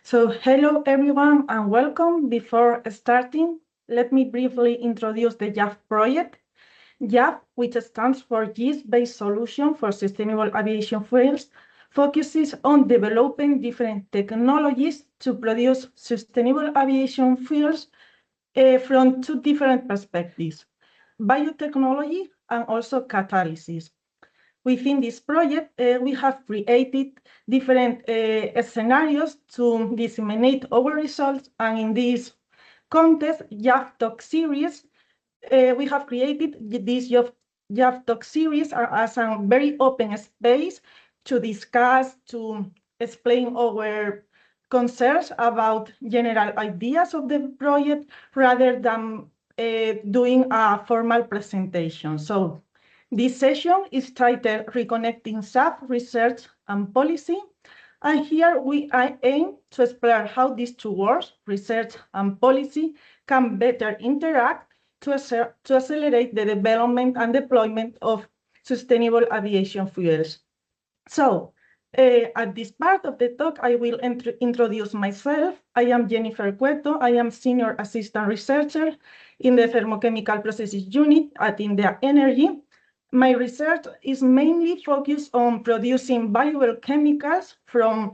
So hello everyone and welcome. Before starting, let me briefly introduce the YAF project. YAF, which stands for Yeast-Based Solution for Sustainable Aviation Fuels, focuses on developing different technologies to produce sustainable aviation fuels from two different perspectives, biotechnology and also catalysis. Within this project, we have created different scenarios to disseminate our results. And in this contest, YAF Talk series, we have created this YAF Talk series as a very open space to discuss, to explain our concerns about general ideas of the project rather than doing a formal presentation. So this session is titled Reconnecting SAF Research and Policy. And here I aim to explore how these two words, research and policy, can better interact to accelerate the development and deployment of sustainable aviation fuels. So at this part of the talk, I will introduce myself. I am Jennifer Cueto. I am Senior Assistant Researcher in the Thermochemical Processes Unit at IMDEA Energy. My research is mainly focused on producing viable chemicals from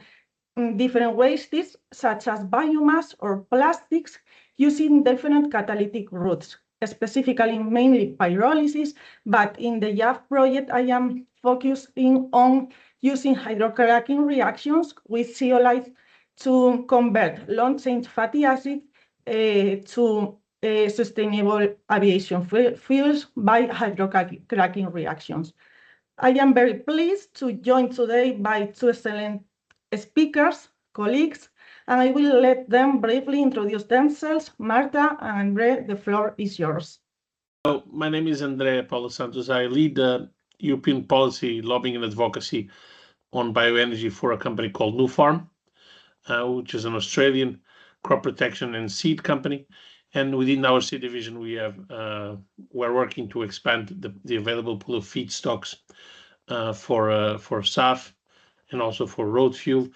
different wastes, such as biomass or plastics, using different catalytic routes, specifically mainly pyrolysis, but in the YAF project, I am focusing on using hydrocracking reactions with zeolites to convert long-chain fatty acid to sustainable aviation fuels by hydrocracking reactions. I am very pleased to join today by two excellent speakers, colleagues, and I will let them briefly introduce themselves. Marta and André, the floor is yours. So my name is André Paula Santos. I lead European policy, lobbying and advocacy on bioenergy for a company called Nufarm, which is an Australian crop protection and seed company. And within our seed division, we're working to expand the available pool of feedstocks for SAF and also for road fuel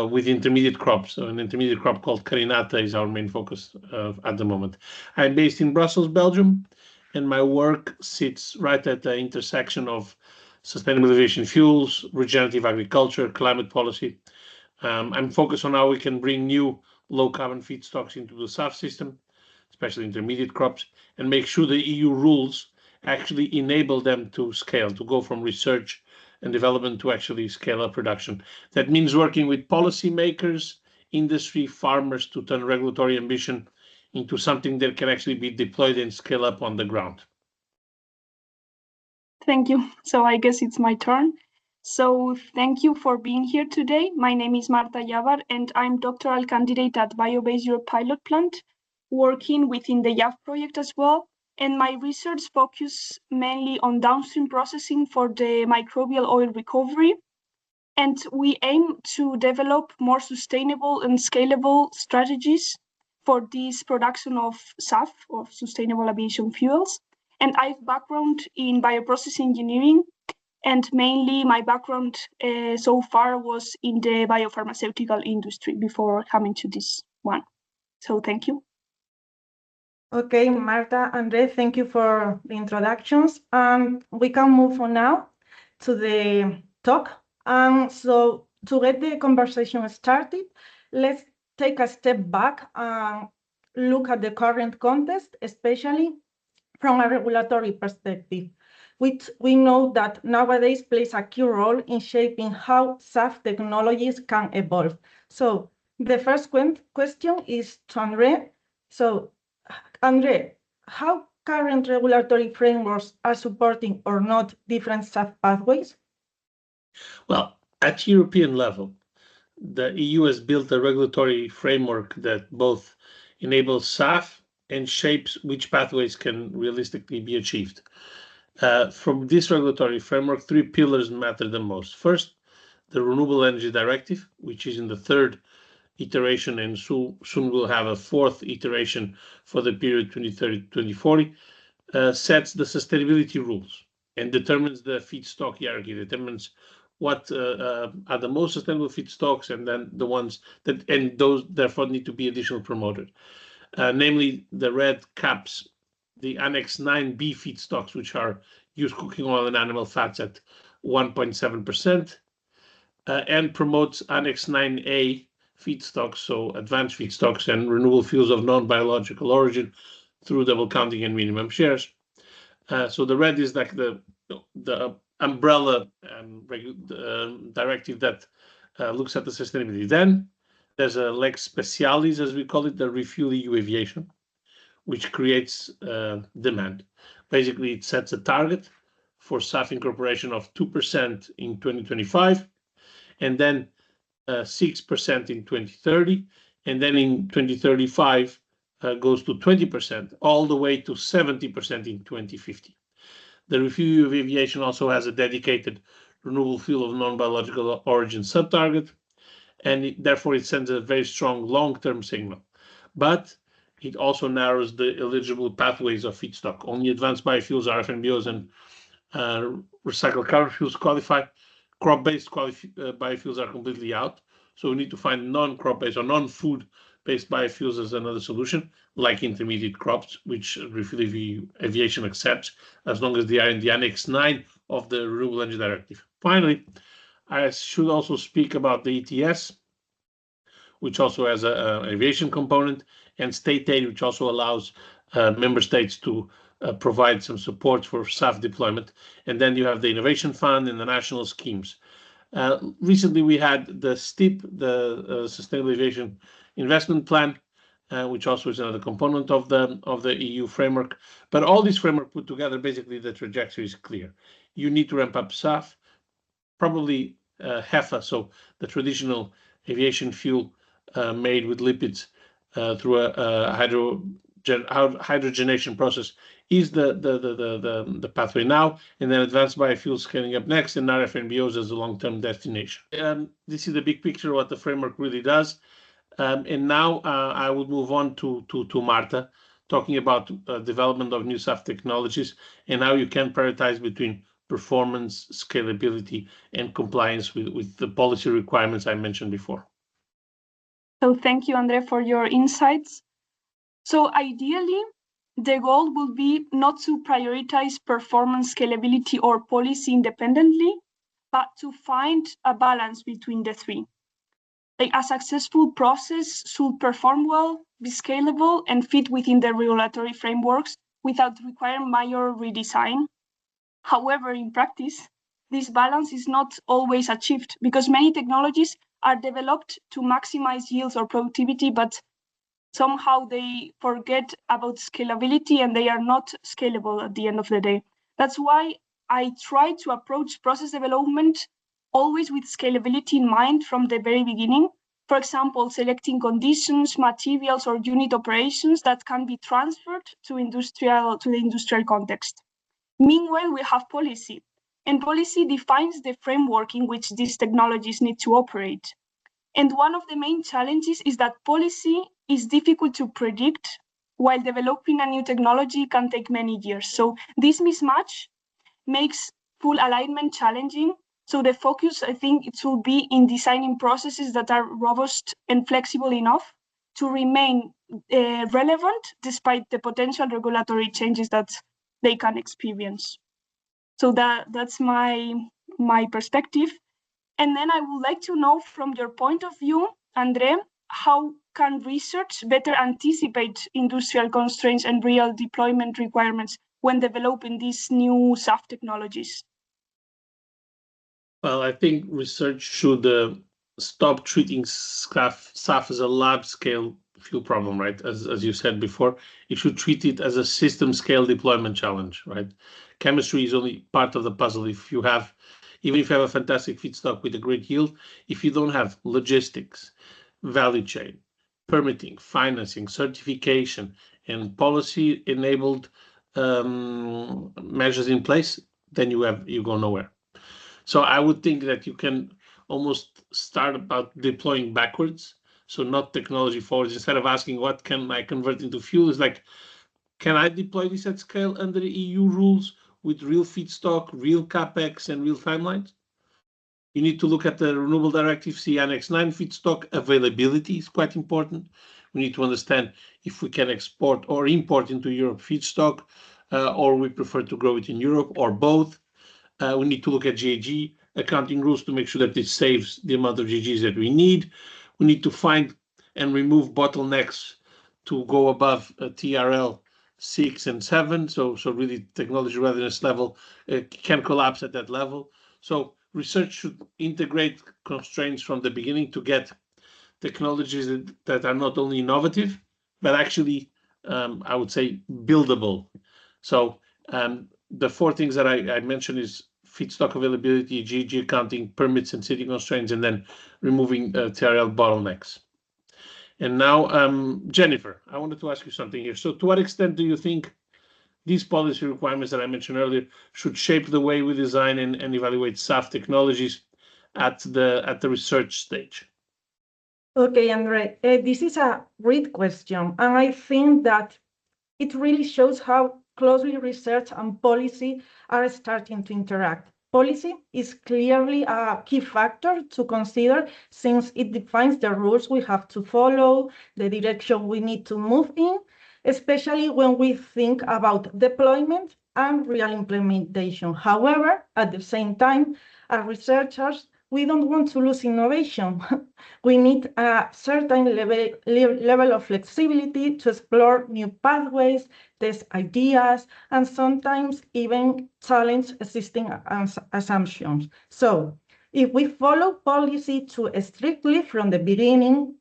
with intermediate crops. So an intermediate crop called carinata is our main focus at the moment. I'm based in Brussels, Belgium, and my work sits right at the intersection of sustainable aviation fuels, regenerative agriculture, climate policy. I'm focused on how we can bring new low-carbon feedstocks into the SAF system, especially intermediate crops, and make sure the EU rules actually enable them to scale, to go from research and development to actually scale up production. That means working with policymakers, industry, farmers to turn regulatory ambition into something that can actually be deployed and scale up on the ground. Thank you. So I guess it's my turn. So thank you for being here today. My name is Marta Yabar, and I'm doctoral candidate at Bioenergy pilot plant, working within the YAF project as well. And my research focuses mainly on downstream processing for the microbial oil recovery. And we aim to develop more sustainable and scalable strategies for this production of SAF, or sustainable aviation fuels. And I have background in bioprocess engineering, and mainly my background so far was in the biopharmaceutical industry before coming to this one. So thank you. Okay, Marta, André, thank you for the introductions. We can move on now to the talk. So to get the conversation started, let's take a step back and look at the current context, especially from a regulatory perspective, which we know that nowadays plays a key role in shaping how SAF technologies can evolve. So the first question is to André. So André, how current regulatory frameworks are supporting or not different SAF pathways? Well, at European level, the EU has built a regulatory framework that both enables SAF and shapes which pathways can realistically be achieved. From this regulatory framework, three pillars matter the most. First, the Renewable Energy Directive, which is in the third iteration, and soon we'll have a fourth iteration for the period 2030-2040, sets the sustainability rules and determines the feedstock hierarchy, determines what are the most sustainable feedstocks, and then the ones that, and those therefore need to be additionally promoted. Namely, the red caps the Annex 9B feedstocks, which are used cooking oil and animal fats at 1.7%, and promotes Annex 9A feedstocks, so advanced feedstocks and renewable fuels of non-biological origin through double counting and minimum shares. So the red is like the umbrella directive that looks at the sustainability. Then there's a lex specialis, as we call it, the Refuel EU Aviation, which creates demand. Basically, it sets a target for SAF incorporation of 2% in 2025, and then 6% in 2030, and then in 2035 goes to 20%, all the way to 70% in 2050. The Refuel of Aviation also has a dedicated renewable fuel of non-biological origin sub-target, and therefore it sends a very strong long-term signal. But it also narrows the eligible pathways of feedstock. Only advanced biofuels, RFNBOs, and recycled carbon fuels qualify. Crop-based biofuels are completely out. So we need to find non-crop-based or non-food-based biofuels as another solution, like intermediate crops, which Refuel Aviation accepts, as long as they are in the Annex 9 of the Renewable Energy Directive. Finally, I should also speak about the ETS, which also has an aviation component, and state aid, which also allows member states to provide some support for SAF deployment. And then you have the Innovation Fund and the national schemes. Recently, we had the STIP, the Sustainable Aviation Investment Plan, which also is another component of the EU framework. But all these framework put together, basically the trajectory is clear. You need to ramp up SAF, probably HEFA, so the traditional aviation fuel made with lipids through a hydrogenation process is the pathway now, and then advanced biofuels scaling up next, and RFNBOs as a long-term destination. This is the big picture of what the framework really does. And now I will move on to Marta, talking about development of new SAF technologies and how you can prioritize between performance, scalability, and compliance with the policy requirements I mentioned before. So thank you, André, for your insights. So ideally, the goal will be not to prioritize performance, scalability, or policy independently, but to find a balance between the three. Like a successful process should perform well, be scalable, and fit within the regulatory frameworks without requiring major redesign. However, in practice, this balance is not always achieved because many technologies are developed to maximize yields or productivity, but somehow they forget about scalability and they are not scalable at the end of the day. That's why I try to approach process development always with scalability in mind from the very beginning. For example, selecting conditions, materials, or unit operations that can be transferred to the industrial context. Meanwhile, we have policy, and policy defines the framework in which these technologies need to operate. And one of the main challenges is that policy is difficult to predict, while developing a new technology can take many years. So this mismatch makes full alignment challenging. So the focus, I think, it will be in designing processes that are robust and flexible enough to remain relevant despite the potential regulatory changes that they can experience. So that's my perspective. And then I would like to know from your point of view, André, how can research better anticipate industrial constraints and real deployment requirements when developing these new SAF technologies? Well, I think research should stop treating SAF as a lab-scale fuel problem, right? As you said before, it should treat it as a system-scale deployment challenge, right? Chemistry is only part of the puzzle. Even if you have a fantastic feedstock with a great yield, if you don't have logistics, value chain, permitting, financing, certification, and policy-enabled measures in place, then you go nowhere. So I would think that you can almost start about deploying backwards, so not technology forwards. Instead of asking what can I convert into fuel, is like, can I deploy this at scale under the EU rules with real feedstock, real capex, and real timelines? You need to look at the Renewable Directive, see Annex 9 feedstock availability is quite important. We need to understand if we can export or import into Europe feedstock, or we prefer to grow it in Europe, or both. We need to look at GHG accounting rules to make sure that it saves the amount of GHGs that we need. We need to find and remove bottlenecks to go above TRL 6 and 7. So really technology readiness level can collapse at that level. So research should integrate constraints from the beginning to get technologies that are not only innovative, but actually, I would say, buildable. So the four things that I mentioned is feedstock availability, GHG accounting, permits and city constraints, and then removing TRL bottlenecks. And now, Jennifer, I wanted to ask you something here. So to what extent do you think these policy requirements that I mentioned earlier should shape the way we design and evaluate SAF technologies at the research stage? Okay, André, this is a great question. And I think that it really shows how closely research and policy are starting to interact. Policy is clearly a key factor to consider since it defines the rules we have to follow, the direction we need to move in, especially when we think about deployment and real implementation. However, at the same time, as researchers, we don't want to lose innovation. We need a certain level of flexibility to explore new pathways, test ideas, and sometimes even challenge existing assumptions. So if we follow policy too strictly from the beginning,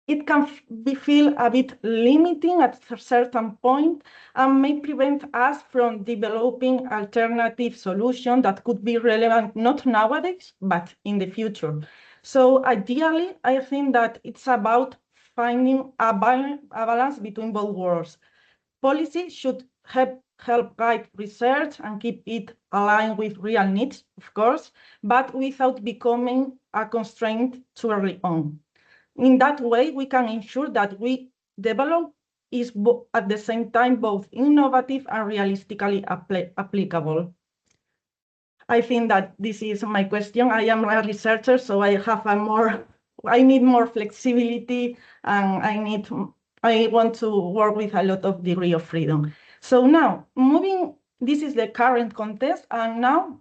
it can feel a bit limiting at a certain point and may prevent us from developing alternative solutions that could be relevant not nowadays, but in the future. So ideally, I think that it's about finding a balance between both worlds. Policy should help guide research and keep it aligned with real needs, of course, but without becoming a constraint too early on. In that way, we can ensure that we develop is at the same time both innovative and realistically applicable. I think that this is my question. I am a researcher, so I have I need more flexibility, and I want to work with a lot of degree of freedom. So now, this is the current context, and now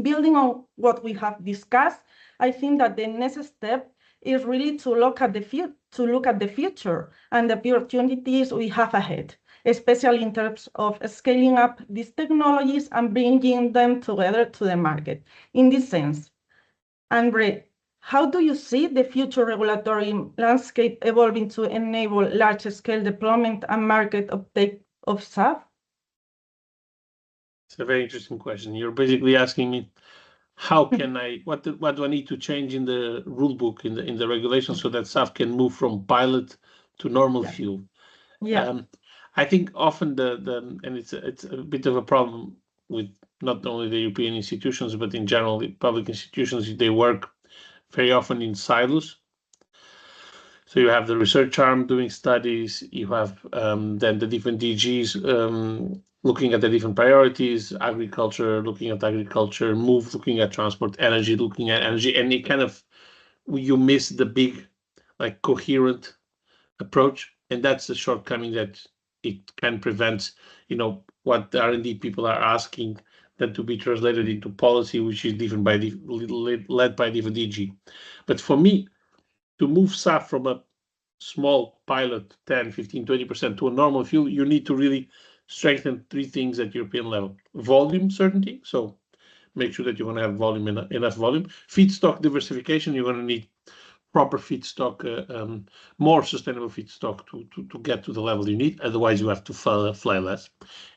building on what we have discussed, I think that the next step is really to look at the future and the opportunities we have ahead, especially in terms of scaling up these technologies and bringing them together to the market. In this sense, André, how do you see the future regulatory landscape evolving to enable large-scale deployment and market uptake of SAF? It's a very interesting question. You're basically asking me, how can what do I need to change in the rule book, in the regulation, so that SAF can move from pilot to normal fuel? Yeah. I think often and it's a bit of a problem with not only the European institutions, but in general, the public institutions, they work very often in silos. So you have the research arm doing studies, you have then the different DGs looking at the different priorities, agriculture, looking at agriculture, move, looking at transport, energy, looking at energy, and it kind of, you miss the big, like, coherent approach. And that's the shortcoming that it can prevent, what the R&D people are asking that to be translated into policy, which is different led by different DG. But for me, to move SAF from a small pilot, 10, 15, 20% to a normal fuel, you need to really strengthen three things at European level. Volume certainty, so make sure that you're going to have volume, enough volume. Feedstock diversification, you're going to need proper feedstock, more sustainable feedstock to get to the level you need. Otherwise, you have to fly less.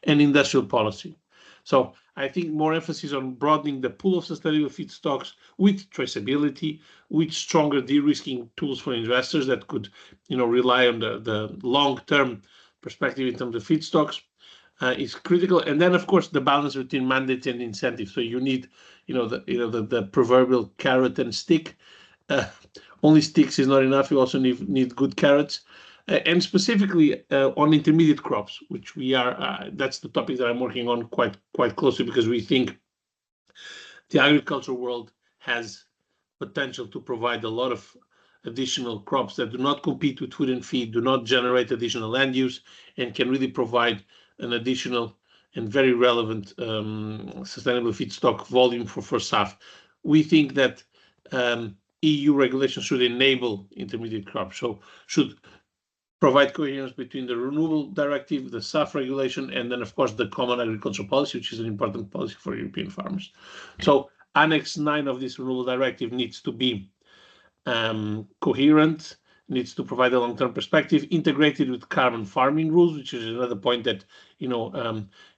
And industrial policy. So I think more emphasis on broadening the pool of sustainable feedstocks with traceability, with stronger de-risking tools for investors that could, rely on the long-term perspective in terms of feedstocks is critical. And then, of course, the balance between mandates and incentives. So you need, the proverbial carrot and stick. Only sticks is not enough. You also need good carrots. And specifically on intermediate crops, which we are, that's the topic that I'm working on quite closely, because we think the agricultural world has potential to provide a lot of additional crops that do not compete with food and feed, do not generate additional land use, and can really provide an additional and very relevant sustainable feedstock volume for SAF. We think that EU regulation should enable intermediate crops, so should provide coherence between the Renewable Directive, the SAF regulation, and then, of course, the Common Agricultural Policy, which is an important policy for European farmers. So Annex 9 of this Renewable Directive needs to be coherent, needs to provide a long-term perspective, integrated with carbon farming rules, which is another point that,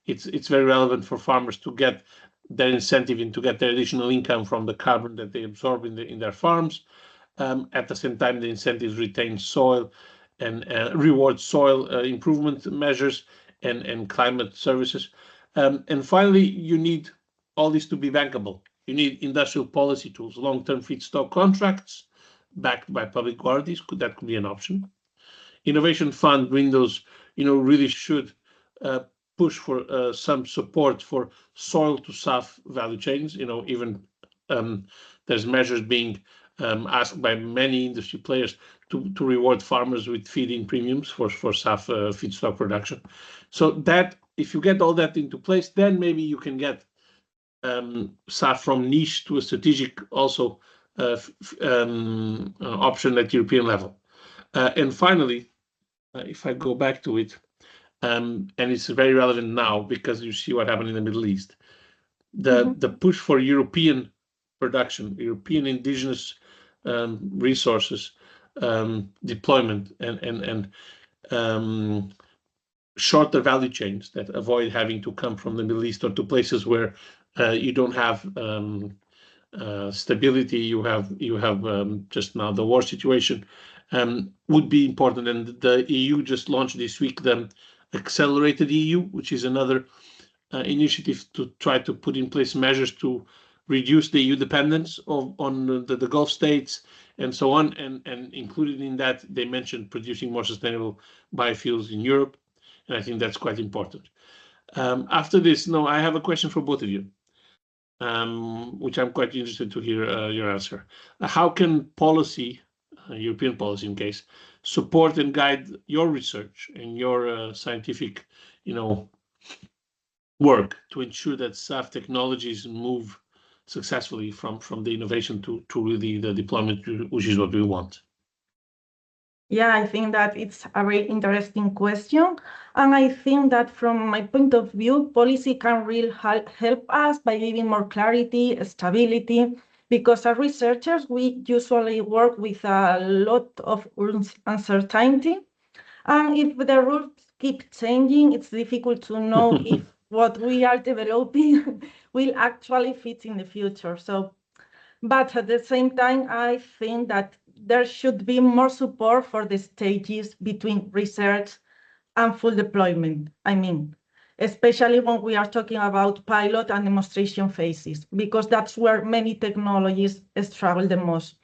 it's very relevant for farmers to get their incentive and to get their additional income from the carbon that they absorb in their farms. At the same time, the incentives retain soil and reward soil improvement measures and climate services. And finally, you need all this to be bankable. You need industrial policy tools, long-term feedstock contracts backed by public guarantees. That could be an option. Innovation fund windows, really should push for some support for soil to SAF value chains. Even there's measures being asked by many industry players to reward farmers with feed-in premiums for SAF feedstock production. So that, if you get all that into place, then maybe you can get SAF from niche to a strategic also option at European level. And finally, if I go back to it, and it's very relevant now because you see what happened in the Middle East, the push for European production, European indigenous resources deployment, and shorter value chains that avoid having to come from the Middle East or to places where you don't have stability. You have just now the war situation, would be important. And the EU just launched this week the Accelerated EU, which is another initiative to try to put in place measures to reduce the EU dependence on the Gulf states and so on. And included in that, they mentioned producing more sustainable biofuels in Europe. And I think that's quite important. After this, I have a question for both of you, which I'm quite interested to hear your answer. How can policy, European policy in case, support and guide your research and your scientific, work to ensure that SAF technologies move successfully from the innovation to really the deployment, which is what we want? Yeah, I think that it's a very interesting question. And I think that from my point of view, policy can really help us by giving more clarity, stability, because as researchers, we usually work with a lot of uncertainty. And if the rules keep changing, it's difficult to know if what we are developing will actually fit in the future. But at the same time, I think that there should be more support for the stages between research and full deployment. I mean, especially when we are talking about pilot and demonstration phases, because that's where many technologies struggle the most.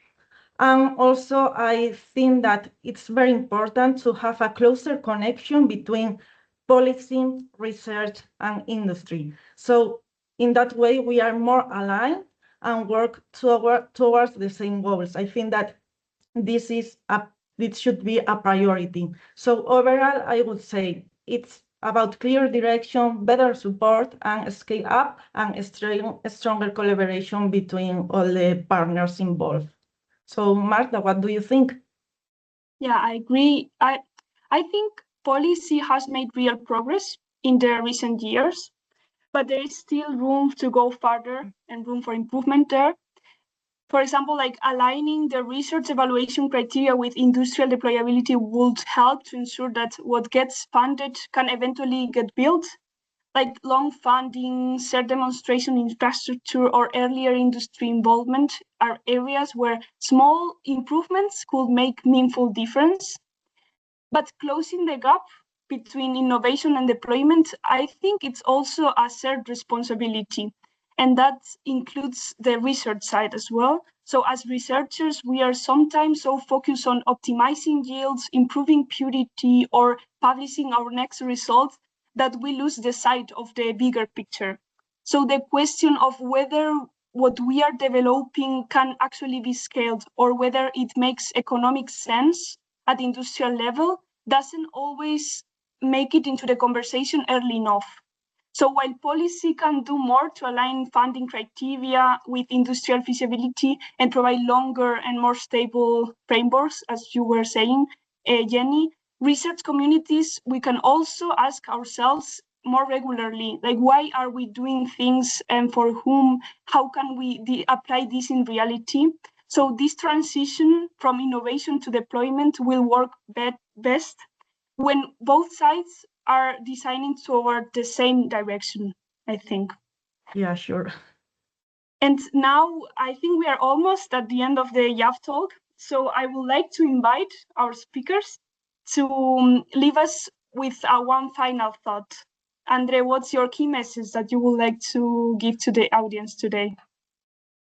And also, I think that it's very important to have a closer connection between policy, research, and industry. So in that way, we are more aligned and work towards the same goals. I think that it should be a priority. So overall, I would say it's about clear direction, better support, and scale up, and a stronger collaboration between all the partners involved. So Marta, what do you think? Yeah, I agree. I think policy has made real progress in the recent years, but there is still room to go further and room for improvement there. For example, like aligning the research evaluation criteria with industrial deployability would help to ensure that what gets funded can eventually get built. Like long funding, shared demonstration infrastructure, or earlier industry involvement are areas where small improvements could make meaningful difference. But closing the gap between innovation and deployment, I think it's also a shared responsibility. And that includes the research side as well. So as researchers, we are sometimes so focused on optimizing yields, improving purity, or publishing our next results that we lose the sight of the bigger picture. So the question of whether what we are developing can actually be scaled, or whether it makes economic sense at industrial level, doesn't always make it into the conversation early enough. So while policy can do more to align funding criteria with industrial feasibility and provide longer and more stable frameworks, as you were saying, Jenny, research communities, we can also ask ourselves more regularly, like, why are we doing things and for whom? How can we apply this in reality? So this transition from innovation to deployment will work best when both sides are designing toward the same direction, I think. Yeah, sure. And now I think we are almost at the end of the YAF talk. So I would like to invite our speakers to leave us with one final thought. André, what's your key message that you would like to give to the audience today?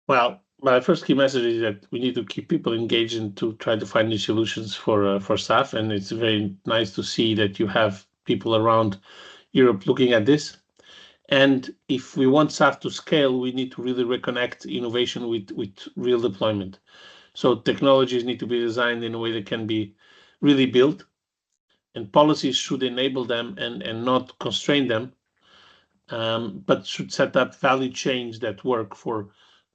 Well, my first key message is that we need to keep people engaged and to try to find new solutions for SAF. And it's very nice to see that you have people around Europe looking at this. And if we want SAF to scale, we need to really reconnect innovation with real deployment. So technologies need to be designed in a way that can be really built, and policies should enable them and not constrain them, but should set up value chains that work for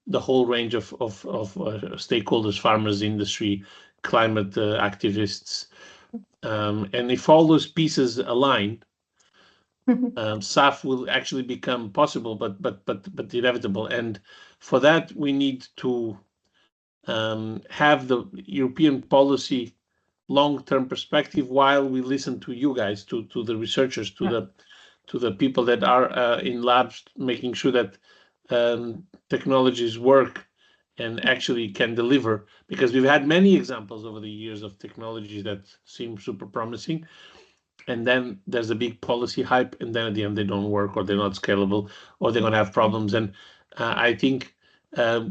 the whole range of stakeholders, farmers, industry, climate activists. And if all those pieces align, SAF will actually become possible, but inevitable. And for that, we need to have the European policy long-term perspective while we listen to you guys, to the researchers, to the people that are in labs, making sure that technologies work and actually can deliver. Because we've had many examples over the years of technologies that seem super promising, and then there's a big policy hype, and then at the end they don't work, or they're not scalable, or they're going to have problems. And I think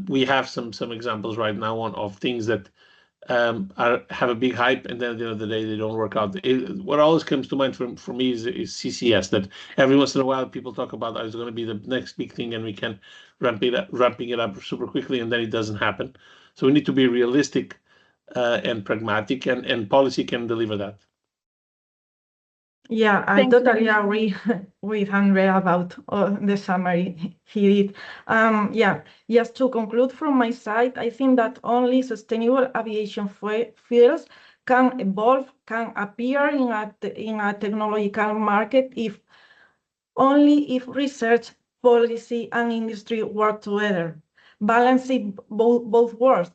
we have some examples right now of things that have a big hype, and then at the end of the day they don't work out. What always comes to mind for me is CCS, that every once in a while people talk about it's going to be the next big thing and we can ramping it up super quickly, and then it doesn't happen. So we need to be realistic and pragmatic, and policy can deliver that. Yeah, I totally agree with André about the summary he did. Yeah, just to conclude from my side, I think that only sustainable aviation fuels can evolve, can appear in a technological market if research, policy, and industry work together, balancing both worlds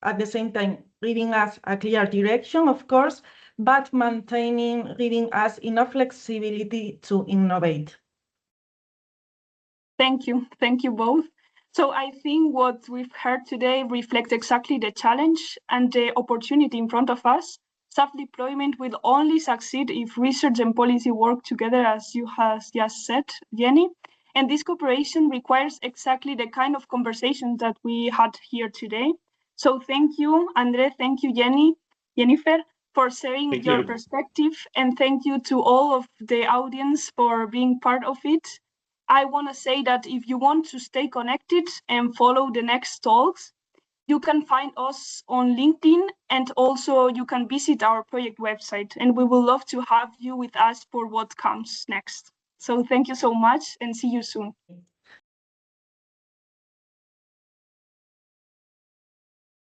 at the same time, giving us a clear direction, of course, but giving us enough flexibility to innovate. Thank you both. So I think what we've heard today reflects exactly the challenge and the opportunity in front of us. SAF deployment will only succeed if research and policy work together, as you have just said, Jenny. And this cooperation requires exactly the kind of conversation that we had here today. So thank you, André, thank you, Jennifer, for sharing your perspective, and thank you to all of the audience for being part of it. I want to say that if you want to stay connected and follow the next talks, you can find us on LinkedIn, and also you can visit our project website, and we will love to have you with us for what comes next. So thank you so much, and see you soon.